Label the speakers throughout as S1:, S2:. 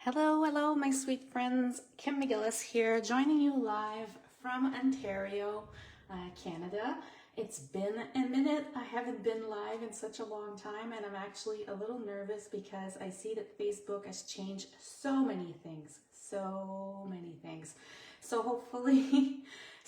S1: Hello, hello, my sweet friends. Kim McGillis here, joining you live from Ontario, Canada. It's been a minute. I haven't been live in such a long time, and I'm actually a little nervous because I see that Facebook has changed so many things. So hopefully,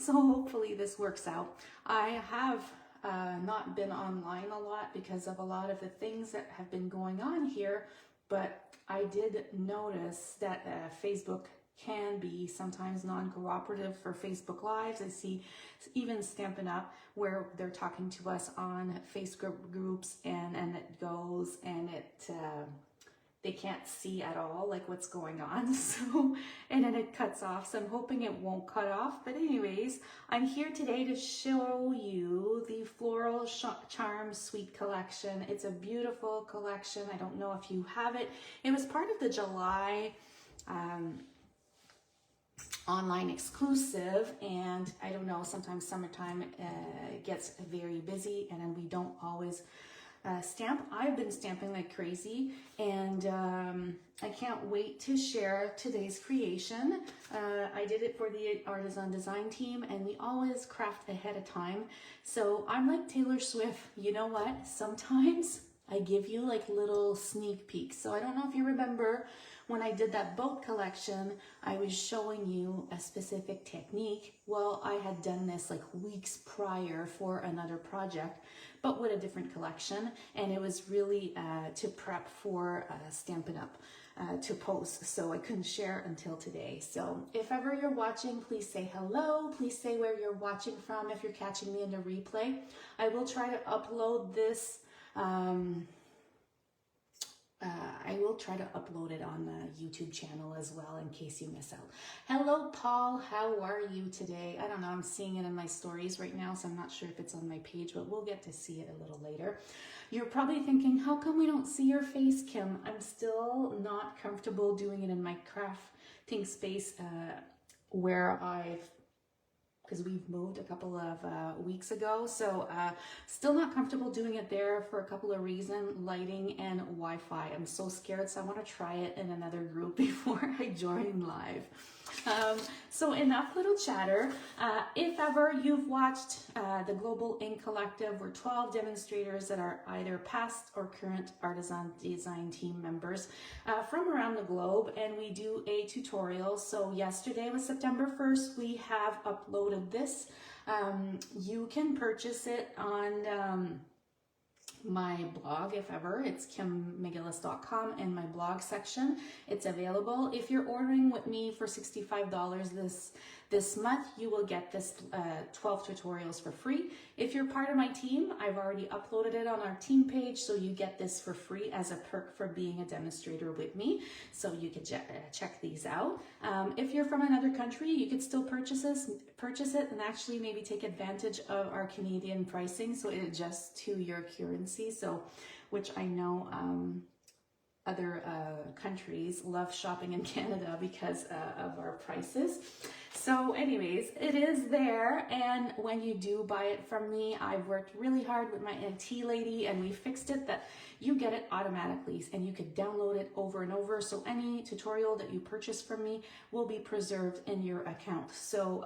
S1: hopefully this works out. I have not been online a lot because of a lot of the things that have been going on here, but I did notice that Facebook can be sometimes non-cooperative for Facebook Lives. I see even Stampin'up where they're talking to us on Facebook groups and it goes and they can't see at all like what's going on, so and then it cuts off, so I'm hoping it won't cut off. But anyways, I'm here today to show you the Floral Charm Suite collection. It's a beautiful collection. I don't know if you have it. It was part of the July online exclusive, and I don't know, sometimes summertime gets very busy and then we don't always stamp. I've been stamping like crazy, and I can't wait to share today's creation. I did it for the artisan design team, and we always craft ahead of time. So I'm like Taylor Swift. You know what? Sometimes I give you like little sneak peeks. So I don't know if you remember when I did that boat collection, I was showing you a specific technique. Well, I had done this like weeks prior for another project, but with a different collection, and it was really to prep for Stampin'up to post, so I couldn't share until today. So if ever you're watching, please say hello, please say where you're watching from if you're catching me in the replay. I will try to upload this I will try to upload it on the YouTube channel as well in case you miss out. Hello, Paul. How are you today? I don't know. I'm seeing it in my stories right now, so I'm not sure if it's on my page, but we'll get to see it a little later. You're probably thinking, how come we don't see your face, Kim? I'm still not comfortable doing it in my crafting space because we've moved a couple of weeks ago, so still not comfortable doing it there for a couple of reasons: lighting and Wi-Fi. I'm so scared, so I want to try it in another group before I join live. So enough little chatter. If ever you've watched the Global Ink Collective, we're 12 demonstrators that are either past or current artisan design team members from around the globe, and we do a tutorial. So yesterday was September 1st. We have uploaded this. You can purchase it on my blog, if ever. It's kimmcgillis.com, in my blog section. It's available. If you're ordering with me for $65 this month, you will get this 12 tutorials for free. If you're part of my team, I've already uploaded it on our team page, so you get this for free as a perk for being a demonstrator with me. So you can check these out. If you're from another country, you could still purchase it and actually maybe take advantage of our Canadian pricing, so it adjusts to your currency. So, which I know other countries love shopping in Canada because of our prices. So anyways, it is there, and when you do buy it from me, I've worked really hard with my IT lady, and we fixed it that you get it automatically, and you could download it over and over, so any tutorial that you purchase from me will be preserved in your account. So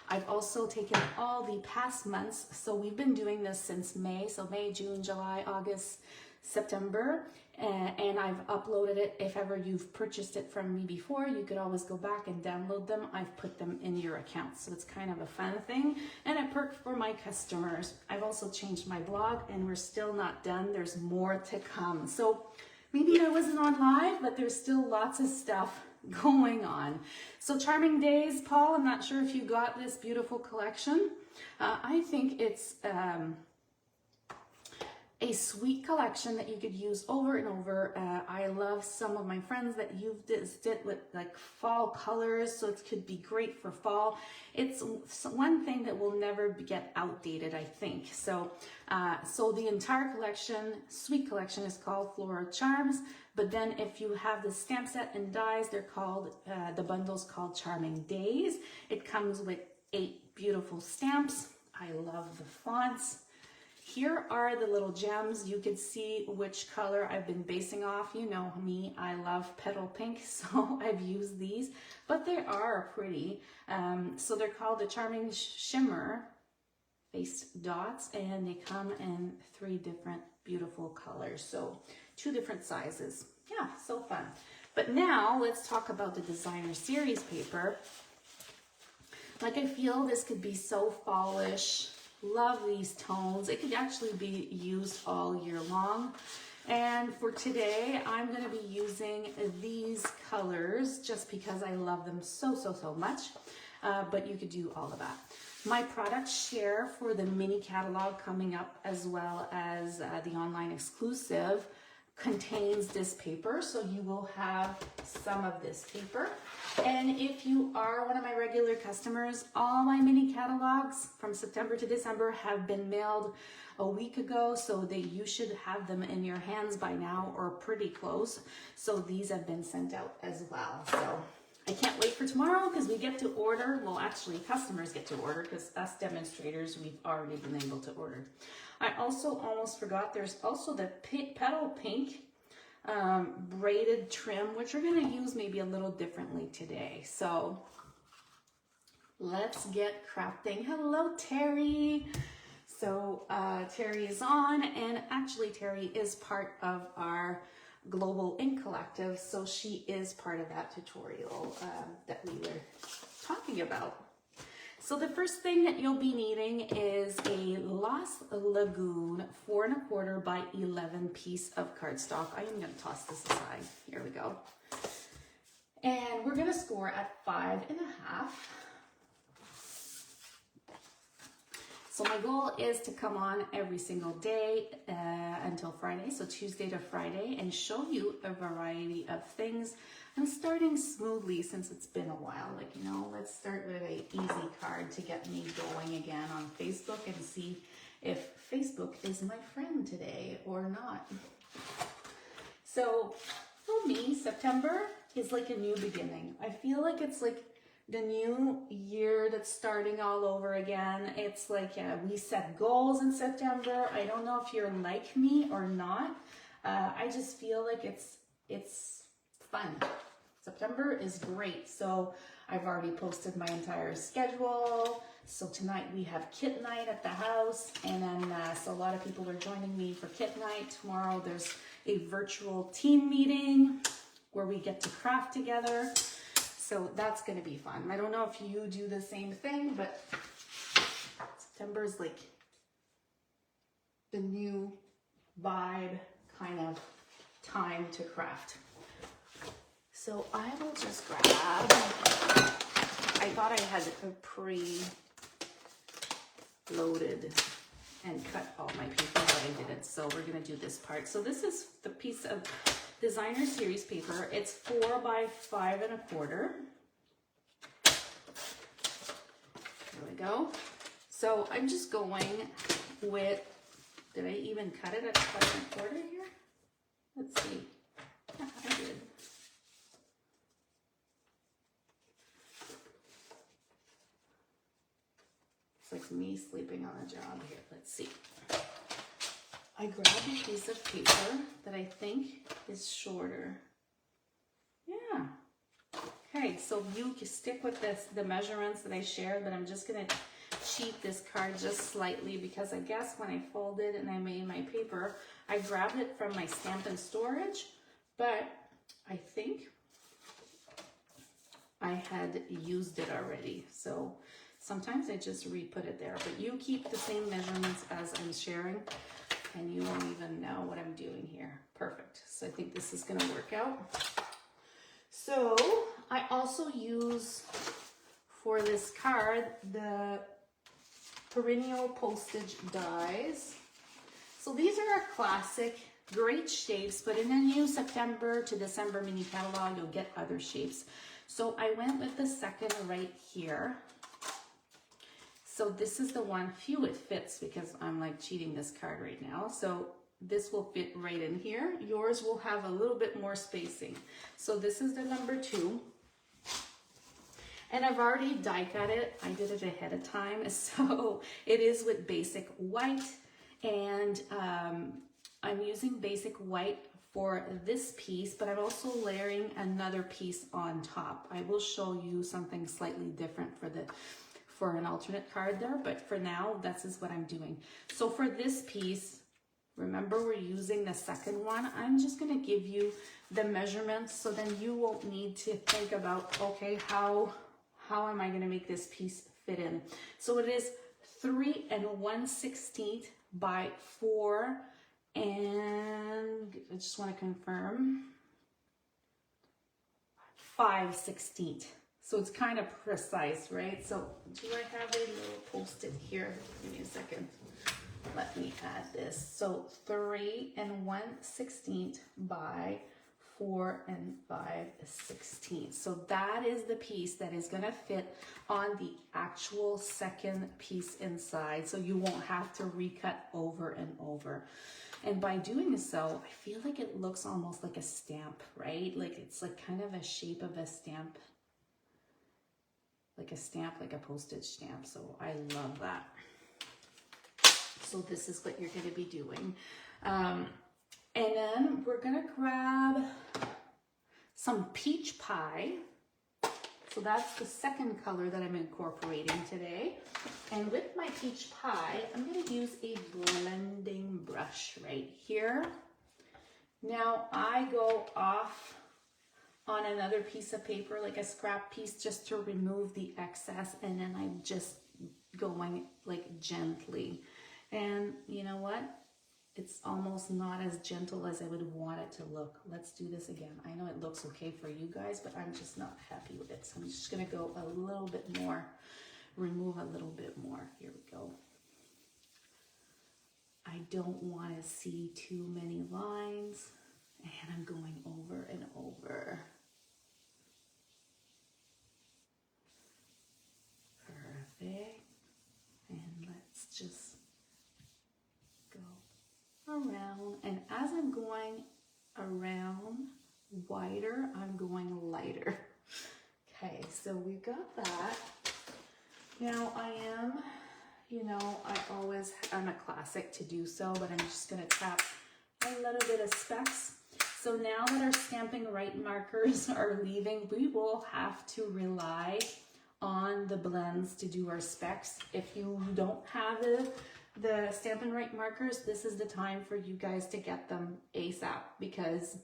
S1: I've also taken all the past months, so we've been doing this since May, so May, June, July, August, September, and I've uploaded it. If ever you've purchased it from me before, you could always go back and download them. I've put them in your account, so it's kind of a fun thing and a perk for my customers. I've also changed my blog, and we're still not done. There's more to come. So maybe I wasn't on live, but there's still lots of stuff going on. So Charming Days, Paul, I'm not sure if you got this beautiful collection. I think it's a sweet collection that you could use over and over. I love some of my friends that you've did with like fall colors, so it could be great for fall. It's one thing that will never get outdated, I think. So, so the entire collection, sweet collection, is called Floral Charms. But then if you have the stamp set and dies, they're called, the bundle's called Charming Days. It comes with 8 beautiful stamps. I love the fonts. Here are the little gems. You can see which color I've been basing off. You know me, I love petal pink, so I've used these, but they are pretty. So they're called the Charming Shimmer Face Dots, and they come in 3 different beautiful colors. So 2 different sizes. Yeah, so fun. But now let's talk about the designer series paper. Like, I feel this could be so fallish. Love these tones. It could actually be used all year long. And for today, I'm going to be using these colors just because I love them so much. But you could do all of that. My product share for the mini catalog coming up, as well as the online exclusive, contains this paper, so you will have some of this paper. And if you are one of my regular customers, all my mini catalogs from September to December have been mailed a week ago, so that you should have them in your hands by now, or pretty close. So these have been sent out as well. So I can't wait for tomorrow, because we get to order. Well, actually, customers get to order, because us demonstrators, we've already been able to order. I also almost forgot, there's also the petal pink braided trim, which we're going to use maybe a little differently today. So let's get crafting. Hello, Terry. So Terry is on, and actually Terry is part of our Global Ink Collective, so she is part of that tutorial that we were talking about. So the first thing that you'll be needing is a Lost Lagoon 4 1/4 by 11 piece of cardstock. I am going to toss this aside. Here we go. And we're going to score at 5.5. So my goal is to come on every single day until Friday, so Tuesday to Friday, and show you a variety of things. I'm starting smoothly since it's been a while. Like, you know, let's start with an easy card to get me going again on Facebook and see if Facebook is my friend today or not. So for me, September is like a new beginning. I feel like it's like the new year that's starting all over again. It's like we set goals in September. I don't know if you're like me or not. I just feel like it's fun. September is great. So I've already posted my entire schedule. So tonight we have kit night at the house, and then so a lot of people are joining me for kit night. Tomorrow there's a virtual team meeting where we get to craft together. So that's going to be fun. I don't know if you do the same thing, but September is like the new vibe kind of time to craft. So I will just grab, I thought I had a pre-loaded and cut all my paper, but I didn't. So we're going to do this part. So this is the piece of designer series paper. It's 4 by 5 1/4. There we go. So I'm just going with, did I even cut it at 5 1/4 here? Let's see. Yeah, I did. It's like me sleeping on a job here. Let's see. I grabbed a piece of paper that I think is shorter. Yeah. Okay, so you can stick with the measurements that I shared, but I'm just going to cheat this card just slightly, because I guess when I folded and I made my paper, I grabbed it from my Stampin' storage, but I think I had used it already. So sometimes I just re-put it there, but you keep the same measurements as I'm sharing, and you won't even know what I'm doing here. Perfect. So I think this is going to work out. So I also use for this card the perennial postage dies. So these are a classic, great shapes, but in the new September to December mini catalog, you'll get other shapes. So I went with the second right here. So this is the one, phew, it fits, because I'm like cheating this card right now. So this will fit right in here. Yours will have a little bit more spacing. So this is the number 2. And I've already die cut it. I did it ahead of time. So it is with basic white. And I'm using basic white for this piece, but I'm also layering another piece on top. I will show you something slightly different for an alternate card there, but for now, this is what I'm doing. So for this piece, remember we're using the second one. I'm just gonna give you the measurements so then you won't need to think about, okay, how am I gonna make this piece fit in? So it is 3 1/16 by 4, and I just want to confirm 5/16. So it's kind of precise, right? So do I have a little post-it here? Give me a second. Let me add this. So 3 1/16 by 4 5/16. So that is the piece that is going to fit on the actual second piece inside. So you won't have to recut over and over. And by doing so, I feel like it looks almost like a stamp, right? Like it's like kind of a shape of a stamp. Like a postage stamp. So I love that. So this is what you're going to be doing. And then we're going to grab some peach pie. So that's the second color that I'm incorporating today. And with my peach pie, I'm going to use a blending brush right here. Now I go off on another piece of paper, like a scrap piece, just to remove the excess. And then I'm just going like gently. And you know what? It's almost not as gentle as I would want it to look. Let's do this again. I know it looks okay for you guys, but I'm just not happy with it. So I'm just gonna go a little bit more, remove a little bit more. Here we go. I don't wanna see too many lines, and I'm going over and over. Perfect. And let's just around, and as I'm going around wider, I'm going lighter. Okay, so we got that. Now I am, I'm a classic to do so, but I'm just gonna tap a little bit of specks. So now that our Stampin' Right markers are leaving, we will have to rely on the blends to do our specks. If you don't have the Stampin' Right markers, this is the time for you guys to get them ASAP, because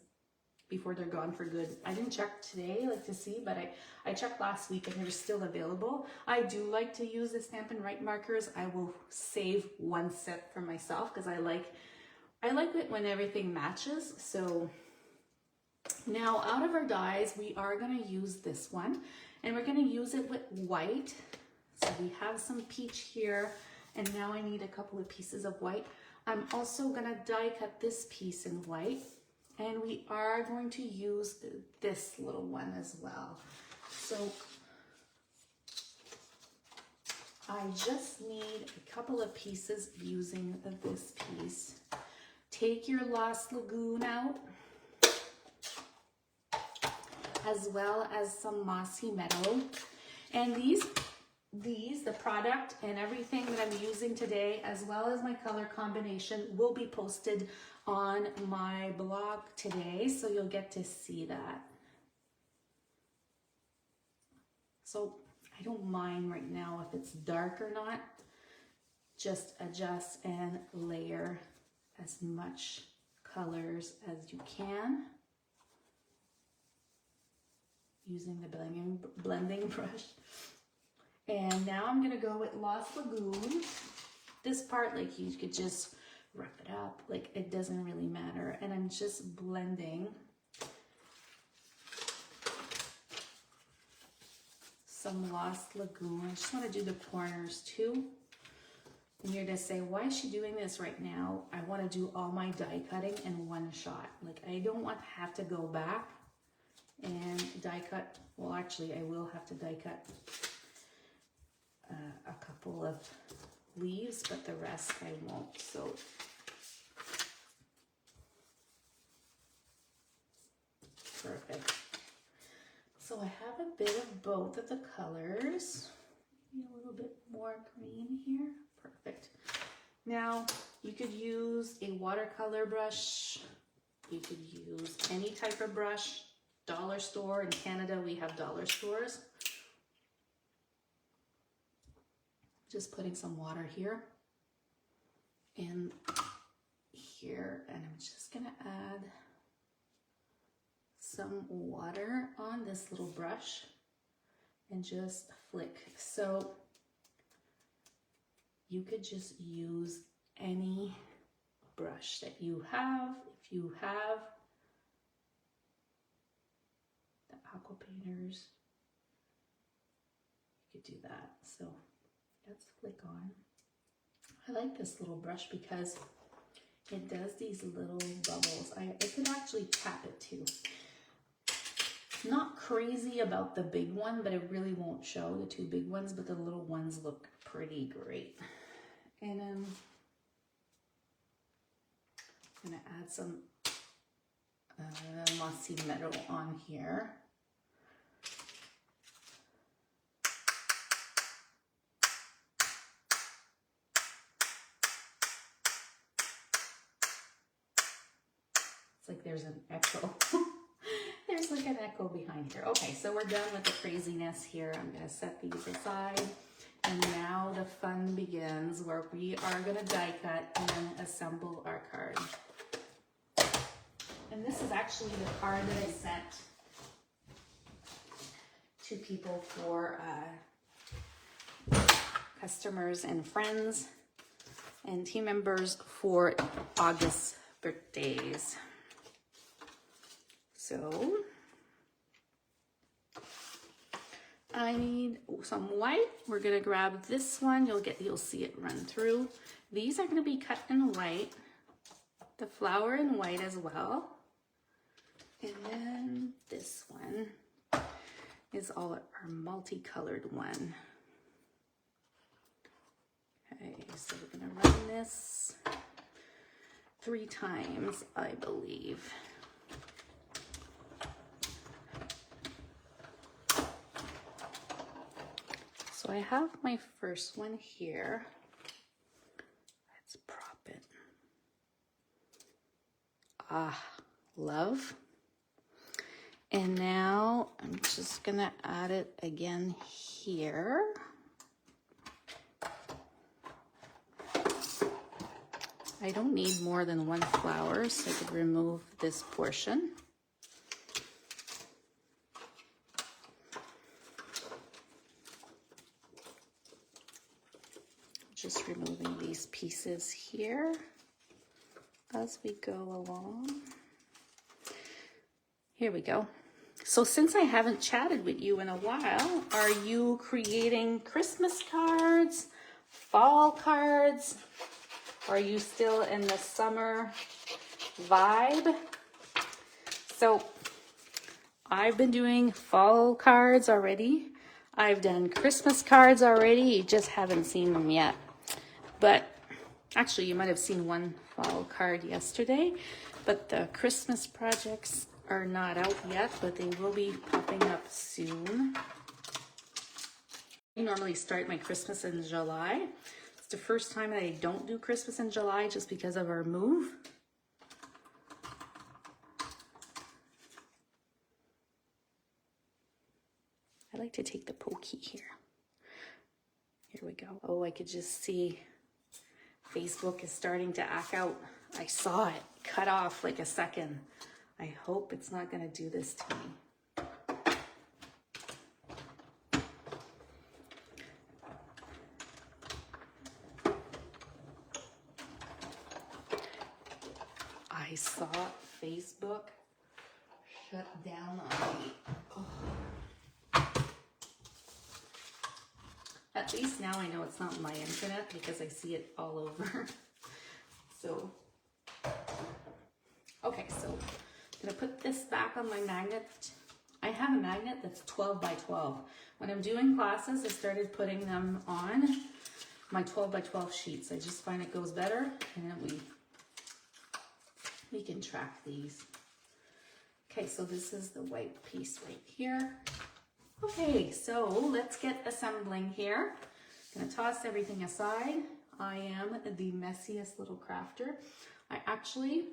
S1: before they're gone for good. I didn't check today to see, but I checked last week and they're still available. I do like to use the Stampin' Right markers. I will save one set for myself because I like it when everything matches. So now out of our dies, we are going to use this one, and we're going to use it with white. So we have some peach here. And now I need a couple of pieces of white. I'm also gonna die cut this piece in white, and we are going to use this little one as well. So I just need a couple of pieces using this piece. Take your Lost Lagoon out, as well as some Mossy Meadow. And these, the product and everything that I'm using today, as well as my color combination, will be posted on my blog today, so you'll get to see that. So I don't mind right now if it's dark or not. Just adjust and layer as much colors as you can using the blending brush. And now I'm gonna go with Lost Lagoon. This part, you could just rough it up, it doesn't really matter. And I'm just blending some Lost Lagoon. I just wanna do the corners too. And you're gonna say, why is she doing this right now? I wanna do all my die cutting in one shot. I don't want to have to go back and die cut. Well, actually, I will have to die cut a couple of leaves, but the rest I won't. So perfect. So I have a bit of both of the colors. Maybe a little bit more green here. Perfect. Now You could use a watercolor brush. You could use any type of brush. Dollar store. In Canada, we have dollar stores. Just putting some water here and here, and I'm just gonna add some water on this little brush and just flick. So you could just use any brush that you have. If you have the aqua painters, you could do that. So let's flick on. I like this little brush because it does these little bubbles. I could actually tap it too. Not crazy about the big one, but it really won't show, the two big ones, but the little ones look pretty great. And I'm gonna add some mossy metal on here. It's like there's an echo. There's like an echo behind here. Okay, so we're done with the craziness here. I'm gonna set these aside. And now the fun begins, where we are gonna die cut and assemble our card. And this is actually the card that I sent to people for customers and friends and team members for August birthdays. So I need some white. We're gonna grab this one. You'll see it run through. These are gonna be cut in white. The flower in white as well. And then this one is all our multicolored one. Okay, so we're gonna run this 3 times, I believe. So I have my first one here. Let's prop it. Ah, love. And now I'm just gonna add it again here. I don't need more than 1 flower, so I could remove this portion. Just removing these pieces here as we go along. Here we go. So since I haven't chatted with you in a while, are you creating Christmas cards, fall cards? Are you still in the summer vibe? So I've been doing fall cards already. I've done Christmas cards already. You just haven't seen them yet. But actually, you might have seen one fall card yesterday, but the Christmas projects are not out yet, but they will be popping up soon. I normally start my Christmas in July. It's the first time that I don't do Christmas in July just because of our move. I like to take the pokey here. Here we go. Oh, I could just see Facebook is starting to act out. I saw it cut off like a second. I hope it's not going to do this to me. I saw Facebook shut down on me. Oh. At least now I know it's not my internet because I see it all over. So, okay, so I'm gonna put this back on my magnet. I have a magnet that's 12 by 12. When I'm doing classes, I started putting them on my 12 by 12 sheets. I just find it goes better, and then we can track these. Okay, so this is the white piece right here. Okay, so let's get assembling here. I'm gonna toss everything aside. I am the messiest little crafter. I actually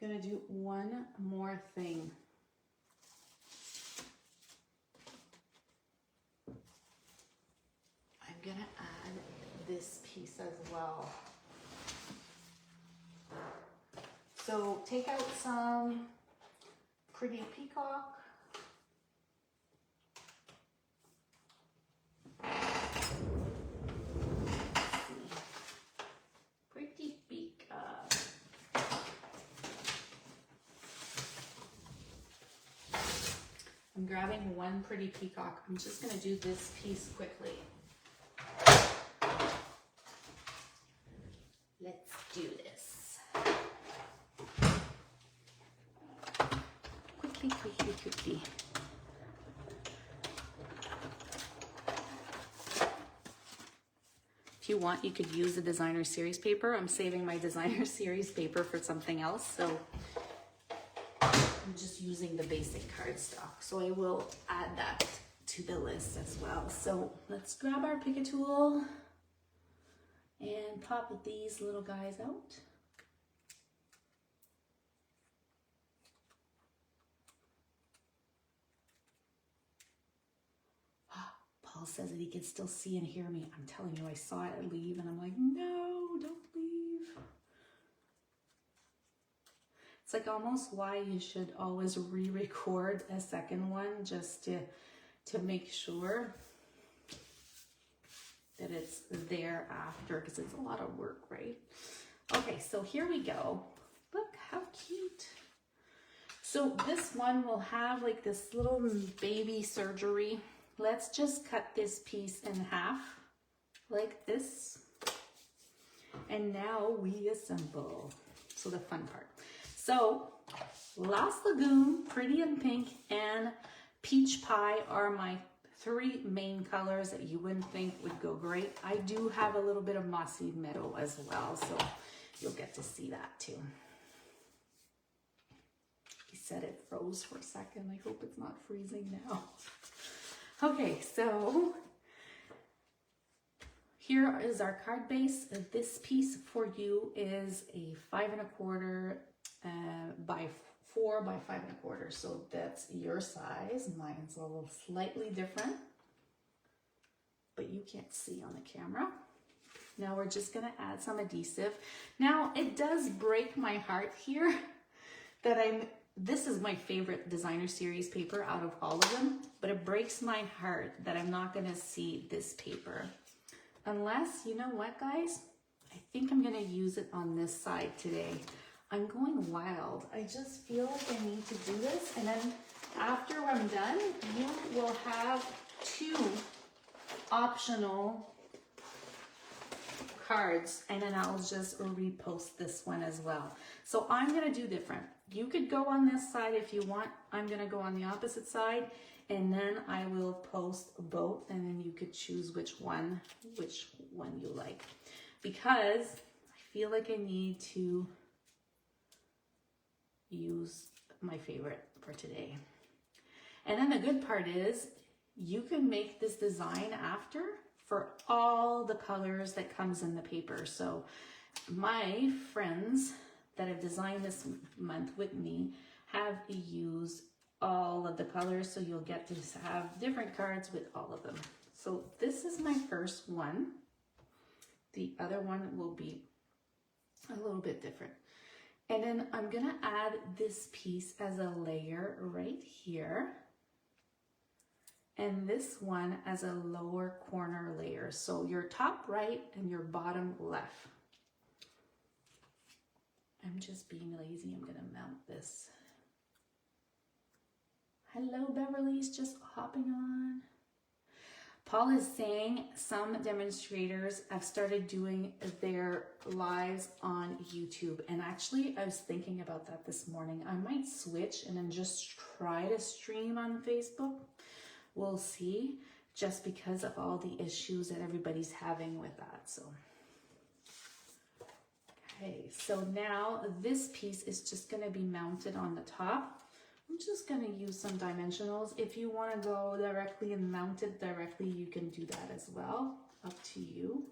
S1: gonna do one more thing. I'm gonna add this piece as well. So take out some pretty peacock. Pretty peacock. I'm grabbing one pretty peacock. I'm just gonna do this piece quickly. Let's do this. Quickly, quickly, quickly. If you want, you could use the designer series paper. I'm saving my designer series paper for something else, so I'm just using the basic cardstock. So I will add that to the list as well. So let's grab our Pick-a tool and pop these little guys out. Paul says that he can still see and hear me. I'm telling you, I saw it leave and I'm like, no, don't leave. It's like almost why you should always re-record a second one just to make sure that it's there after, because it's a lot of work, right? Okay, so here we go. Look how cute. So this one will have like this little baby surgery. Let's just cut this piece in half like this. And now we assemble. So the fun part. So Lost Lagoon, Pretty in Pink, and Peach Pie are my three main colors that you wouldn't think would go great. I do have a little bit of Mossy Meadow as well, so you'll get to see that too. He said it froze for a second. I hope it's not freezing now. Okay, so here is our card base. This piece for you is a 5 1/4 by 4 by 5 1/4. So that's your size. Mine's a little slightly different, but you can't see on the camera. Now we're just gonna add some adhesive. Now it does break my heart here that this is my favorite designer series paper out of all of them, but it breaks my heart that I'm not gonna see this paper. Unless, you know what guys? I think I'm gonna use it on this side today. I'm going wild. I just feel like I need to do this, and then after I'm done, you will have 2 optional cards, and then I'll just repost this one as well. So I'm gonna do different. You could go on this side if you want. I'm gonna go on the opposite side, and then I will post both, and then you could choose which one you like. Because I feel like I need to use my favorite for today. And then the good part is you can make this design after for all the colors that comes in the paper. So my friends that have designed this month with me have used all of the colors, so you'll get to have different cards with all of them. So this is my first one. The other one will be a little bit different. And then I'm gonna add this piece as a layer right here. And this one as a lower corner layer. So your top right and your bottom left. I'm just being lazy. I'm gonna mount this. Hello, Beverly's just hopping on. Paul is saying some demonstrators have started doing their lives on YouTube. And actually, I was thinking about that this morning. I might switch and then just try to stream on Facebook. We'll see, just because of all the issues that everybody's having with that. So, okay, so now this piece is just gonna be mounted on the top. I'm just gonna use some dimensionals. If you wanna go directly and mount it directly, you can do that as well. up to you.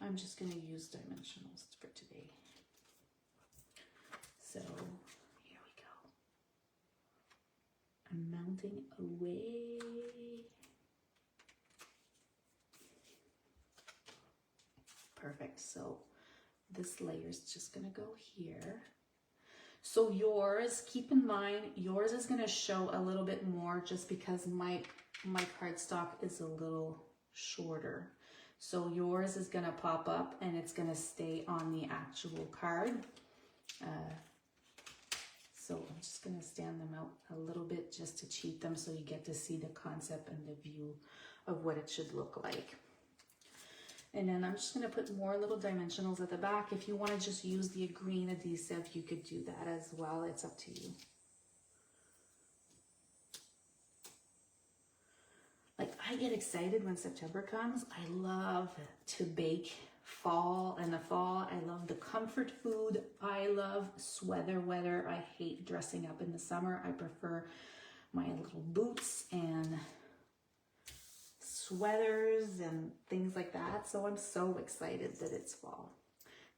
S1: I'm just going to use dimensionals for today. So here we go. I'm mounting away. Perfect. So this layer is just going to go here. So yours, keep in mind, yours is going to show a little bit more just because my cardstock is a little shorter. So yours is going to pop up and it's going to stay on the actual card. So I'm just going to stand them out a little bit just to cheat them so you get to see the concept and the view of what it should look like. And then I'm just going to put more little dimensionals at the back. If you want to just use the green adhesive, you could do that as well. It's up to you. Like, I get excited when September comes. I love to bake fall. In the fall, I love the comfort food. I love sweater weather. I hate dressing up in the summer. I prefer my little boots and sweaters and things like that. So I'm so excited that it's fall.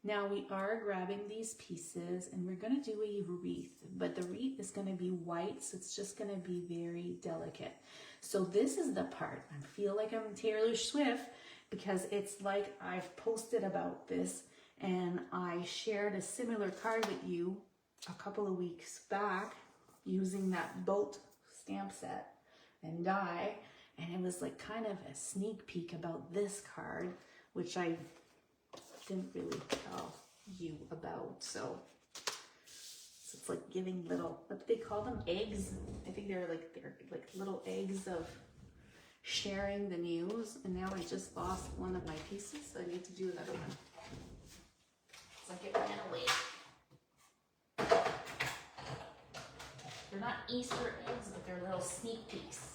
S1: Now we are grabbing these pieces and we're going to do a wreath, but the wreath is going to be white, so it's just going to be very delicate. So this is the part, I feel like I'm Taylor Swift because it's like I've posted about this and I shared a similar card with you a couple of weeks back using that boat stamp set and die. And it was like kind of a sneak peek about this card, which I didn't really tell you about. So it's like giving little, what do they call them? Eggs. I think they're like little eggs of sharing the news. And now I just lost one of my pieces, so I need to do another one. It's like it ran away. They're not Easter eggs, but they're little sneak peeks.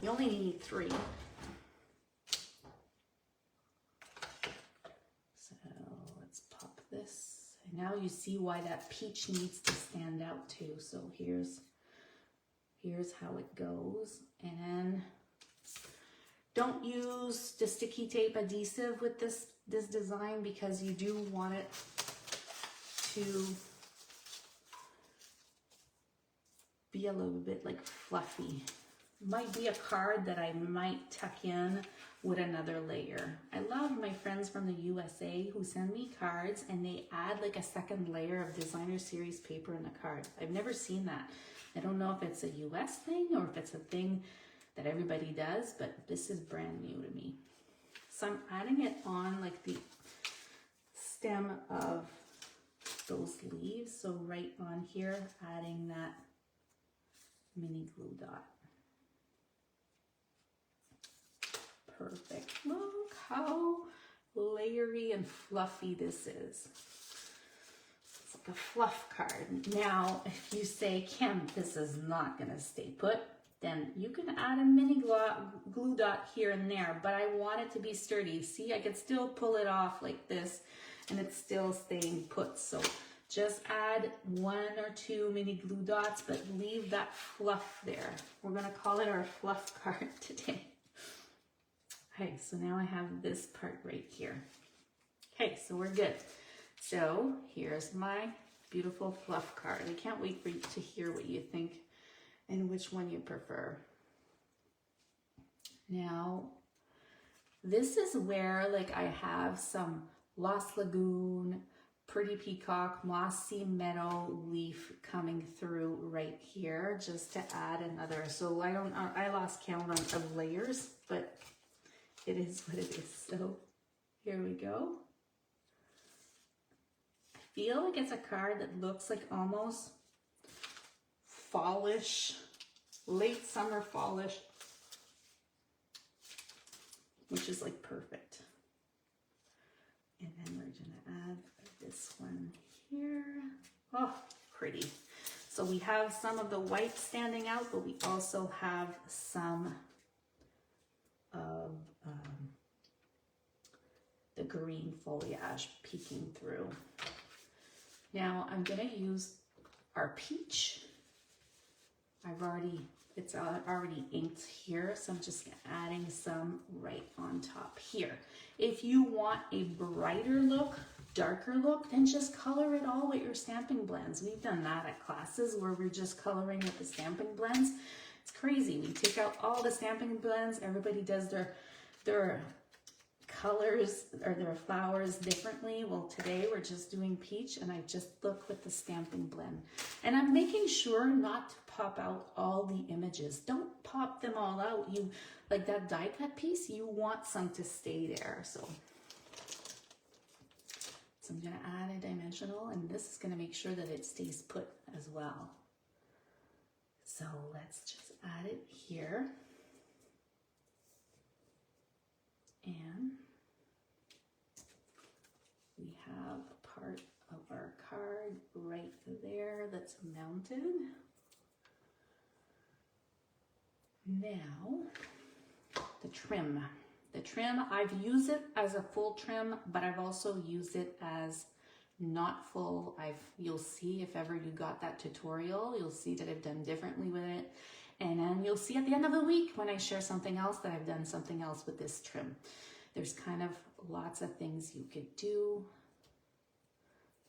S1: You only need 3. So let's pop this. And now you see why that peach needs to stand out too. So here's how it goes. And then don't use the sticky tape adhesive with this design because you do want it to be a little bit like fluffy. Might be a card that I might tuck in with another layer. I love my friends from the USA who send me cards and they add like a second layer of designer series paper in the card. I've never seen that. I don't know if it's a US thing or if it's a thing that everybody does, but this is brand new to me. So I'm adding it on like the stem of those leaves. So right on here, adding that mini glue dot. Perfect. Look how layery and fluffy this is. It's like a fluff card. Now, if you say, Kim, this is not going to stay put, then you can add a mini glue dot here and there, but I want it to be sturdy. See, I can still pull it off like this and it's still staying put. So just add 1 or 2 mini glue dots, but leave that fluff there. We're going to call it our fluff card today. Okay, so now I have this part right here. Okay, so we're good. So here's my beautiful fluff card. I can't wait for you to hear what you think and which one you prefer. Now, this is where like I have some Lost Lagoon, Pretty Peacock, Mossy Meadow leaf coming through right here just to add another. So I lost count of layers, but it is what it is. So here we go. I feel like it's a card that looks like almost fallish, late summer fallish, which is like perfect. And then we're gonna add this one here. Oh, pretty. So we have some of the white standing out, but we also have some of the green foliage peeking through. Now I'm gonna use our peach it's already inked here, so I'm just adding some right on top here. If you want a brighter look, darker look, then just color it all with your stamping blends. We've done that at classes where we're just coloring with the stamping blends. It's crazy. We take out all the stamping blends, everybody does their colors or their flowers differently. Well, today we're just doing peach, and I just look with the stamping blend. And I'm making sure not to pop out all the images. Don't pop them all out. You, like that die cut piece, you want some to stay there. So I'm gonna add a dimensional, and this is gonna make sure that it stays put as well. So let's just add it here. And we have a part of our card right there that's mounted. Now, the trim. The trim, I've used it as a full trim, but I've also used it as not full. You'll see if ever you got that tutorial, you'll see that I've done differently with it. And then you'll see at the end of the week when I share something else that I've done something else with this trim. There's kind of lots of things you could do.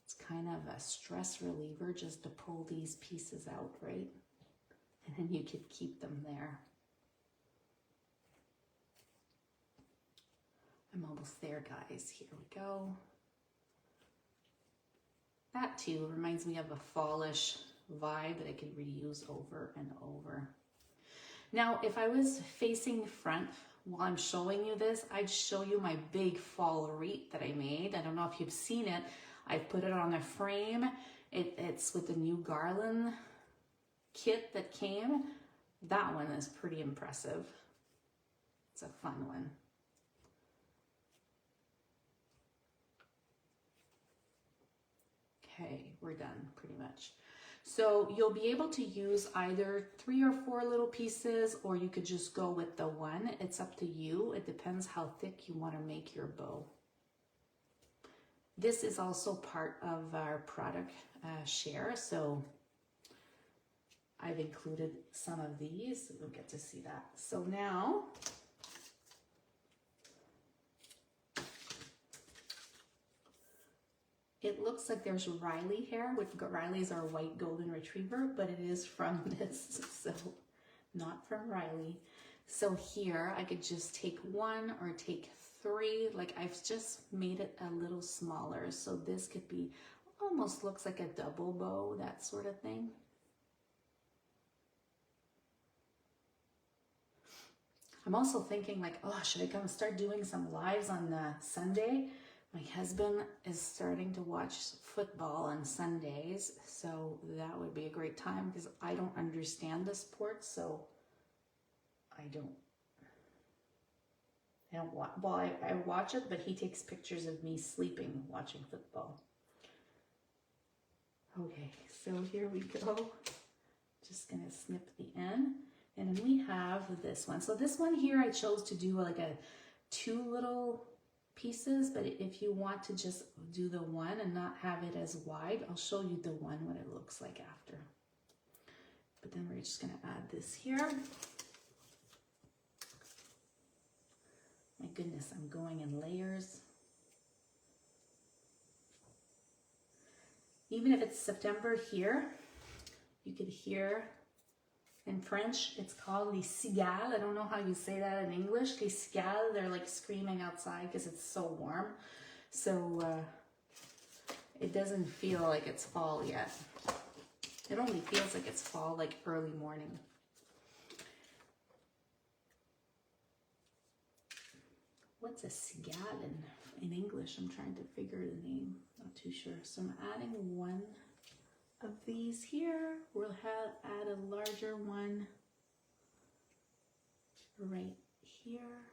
S1: It's kind of a stress reliever just to pull these pieces out, right? And then you could keep them there. I'm almost there, guys. Here we go. That too reminds me of a fallish vibe that I could reuse over and over. Now, if I was facing front while I'm showing you this, I'd show you my big fall wreath that I made. I don't know if you've seen it. I put it on a frame. It's with the new garland kit that came. That one is pretty impressive. It's a fun one. Okay, we're done pretty much. So you'll be able to use either 3 or 4 little pieces, or you could just go with the one. It's up to you. It depends how thick you want to make your bow. This is also part of our product share, so I've included some of these. You'll get to see that. So now, it looks like there's Riley here. Riley's our white golden retriever, but it is from this, so not from Riley. So here I could just take 1 or take 3. Like I've just made it a little smaller. So this could be, almost looks like a double bow, that sort of thing. I'm also thinking like, oh, should I come start doing some lives on Sunday? My husband is starting to watch football on Sundays, so that would be a great time because I don't understand the sport, so I watch it, but he takes pictures of me sleeping watching football. Okay, so here we go. Just gonna snip the end, and then we have this one. So this one here I chose to do like a 2 little pieces, but if you want to just do the one and not have it as wide, I'll show you the one what it looks like after. But then we're just gonna add this here. My goodness, I'm going in layers. Even if it's September here, you could hear in French, it's called les cigales. I don't know how you say that in English. Les cigales, they're like screaming outside because it's so warm. So it doesn't feel like it's fall yet. It only feels like it's fall like early morning. What's a cigale in English? I'm trying to figure the name. Not too sure. So I'm adding 1 of these here. We'll add a larger one right here,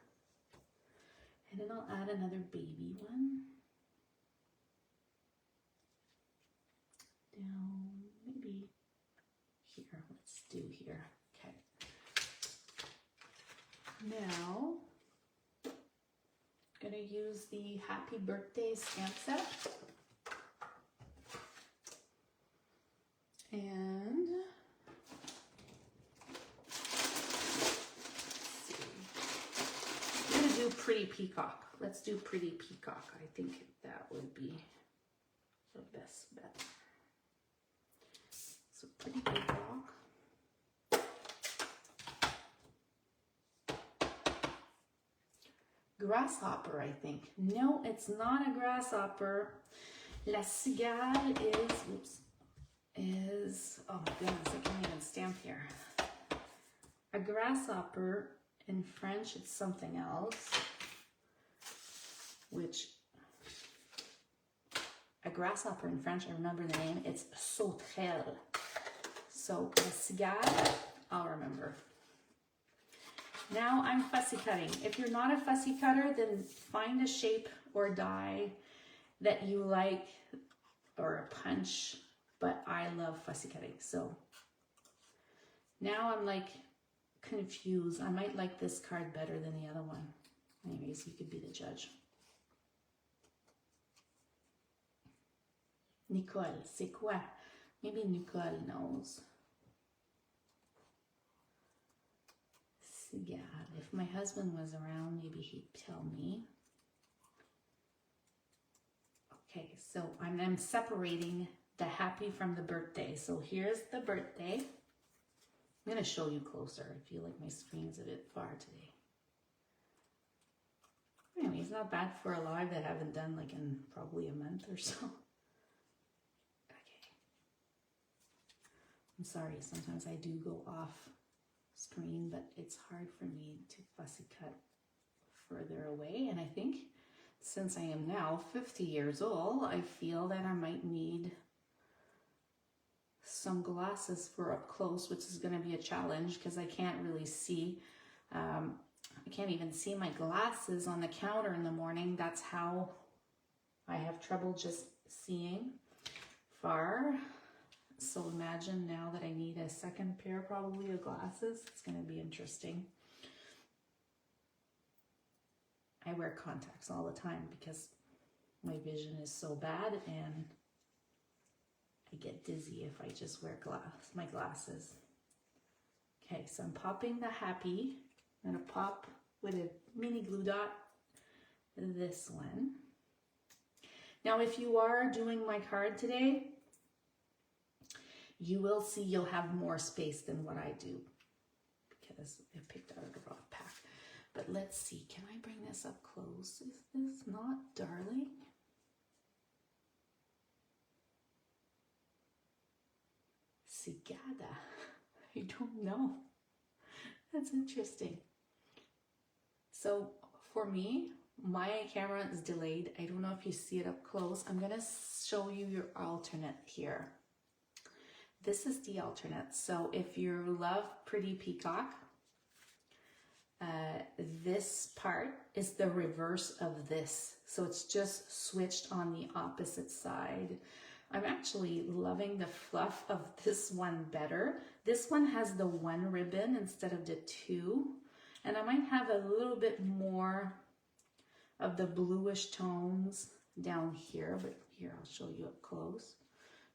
S1: and then I'll add another baby one down maybe here. Let's do here. Okay, now I'm gonna use the happy birthday stamp set. And peacock. Let's do pretty peacock. I think that would be the best bet. So pretty peacock. Grasshopper, I think. No, it's not a grasshopper. La cigale is, oh my goodness, I can't even stamp here. A grasshopper in French, it's something else, which, a grasshopper in French, I remember the name, it's sauterelle. So la cigale, I'll remember. Now I'm fussy cutting. If you're not a fussy cutter, then find a shape or die that you like, or a punch, but I love fussy cutting. So now I'm like confused. I might like this card better than the other one. Anyways, you could be the judge. Nicole, c'est quoi? Maybe Nicole knows. Yeah, if my husband was around, maybe he'd tell me. Okay, so I'm separating the happy from the birthday. So here's the birthday. I'm going to show you closer. I feel like my screen's a bit far today. Anyway, it's not bad for a live that I haven't done like in probably a month or so. Okay. I'm sorry, sometimes I do go off screen, but it's hard for me to fussy cut further away. And I think since I am now 50 years old, I feel that I might need some glasses for up close, which is going to be a challenge because I can't really see. I can't even see my glasses on the counter in the morning. That's how I have trouble just seeing far. So imagine now that I need a second pair probably of glasses. It's going to be interesting. I wear contacts all the time because my vision is so bad and I get dizzy if I just wear my glasses. Okay, so I'm popping the happy. I'm going to pop with a mini glue dot this one. Now if you are doing my card today, you will see you'll have more space than what I do because I picked out a rough pack. But let's see, can I bring this up close? Is this not darling? Cigada, I don't know. That's interesting. So for me, my camera is delayed. I don't know if you see it up close. I'm gonna show you your alternate here. This is the alternate. So if you love pretty peacock, this part is the reverse of this. So it's just switched on the opposite side. I'm actually loving the fluff of this one better. This one has the one ribbon instead of the two. And I might have a little bit more of the bluish tones down here, but here I'll show you up close.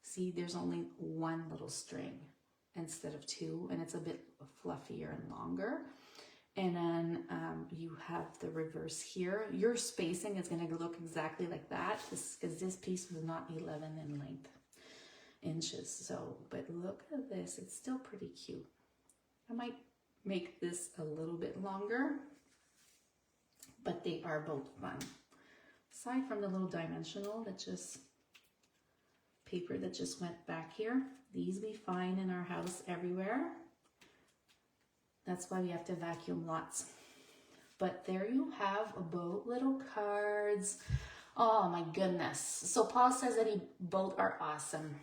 S1: See, there's only one little string instead of two, and it's a bit fluffier and longer. And then you have the reverse here. Your spacing is going to look exactly like that because this piece was not 11 in length inches. So, but look at this, it's still pretty cute. I might make this a little bit longer, but they are both fun. Aside from the little dimensional that just paper that just went back here, these we find in our house everywhere. That's why we have to vacuum lots. But there you have both little cards. Oh my goodness. So Paul says that both are awesome.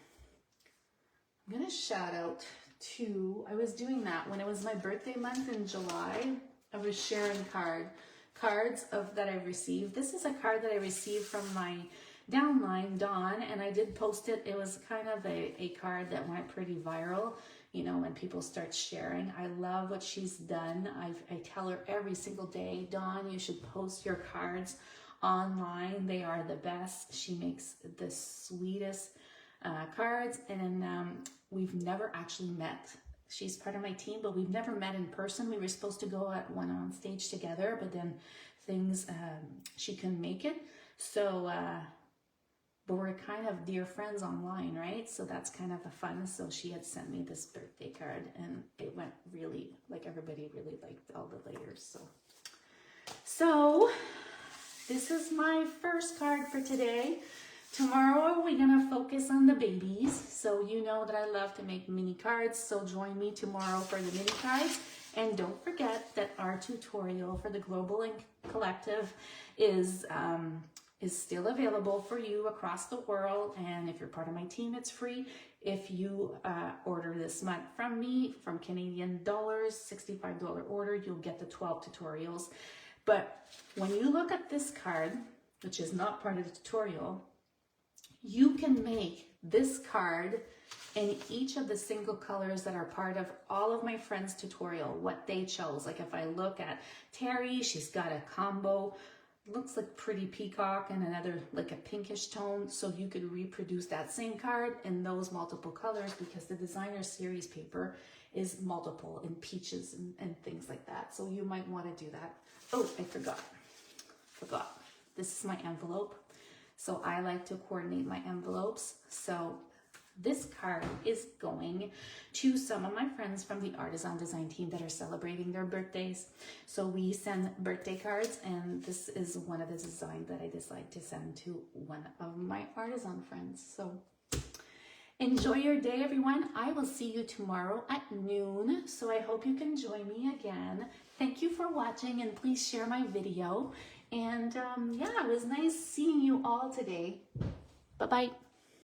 S1: I'm gonna shout out to, I was doing that when it was my birthday month in July. I was sharing cards that I received. This is a card that I received from my downline, Dawn, and I did post it. It was kind of a card that went pretty viral. You know, when people start sharing. I love what she's done. I tell her every single day, Dawn, you should post your cards online. They are the best. She makes the sweetest cards, and we've never actually met. She's part of my team, but we've never met in person. We were supposed to go at one on stage together, but then things she can make it. So, but we're kind of dear friends online, right? So that's kind of a fun. So she had sent me this birthday card, and it went really, like, everybody really liked all the layers. So this is my first card for today. Tomorrow we're gonna focus on the babies. So you know that I love to make mini cards. So join me tomorrow for the mini cards. And don't forget that our tutorial for the Global Ink Collective is still available for you across the world. And if you're part of my team, it's free. If you order this month from me, from Canadian dollars, $65 order, you'll get the 12 tutorials. But when you look at this card, which is not part of the tutorial, you can make this card in each of the single colors that are part of all of my friends' tutorial, what they chose. Like if I look at Terry, she's got a combo, looks like pretty peacock and another like a pinkish tone. So you could reproduce that same card in those multiple colors because the designer series paper is multiple in peaches and things like that. So you might want to do that. Oh, I forgot. This is my envelope. So I like to coordinate my envelopes. So this card is going to some of my friends from the Artisan Design team that are celebrating their birthdays. So we send birthday cards, and this is one of the designs that I decided to send to one of my artisan friends. So enjoy your day, everyone. I will see you tomorrow at noon. So I hope you can join me again. Thank you for watching, and please share my video. And yeah, it was nice seeing you all today. Bye-bye.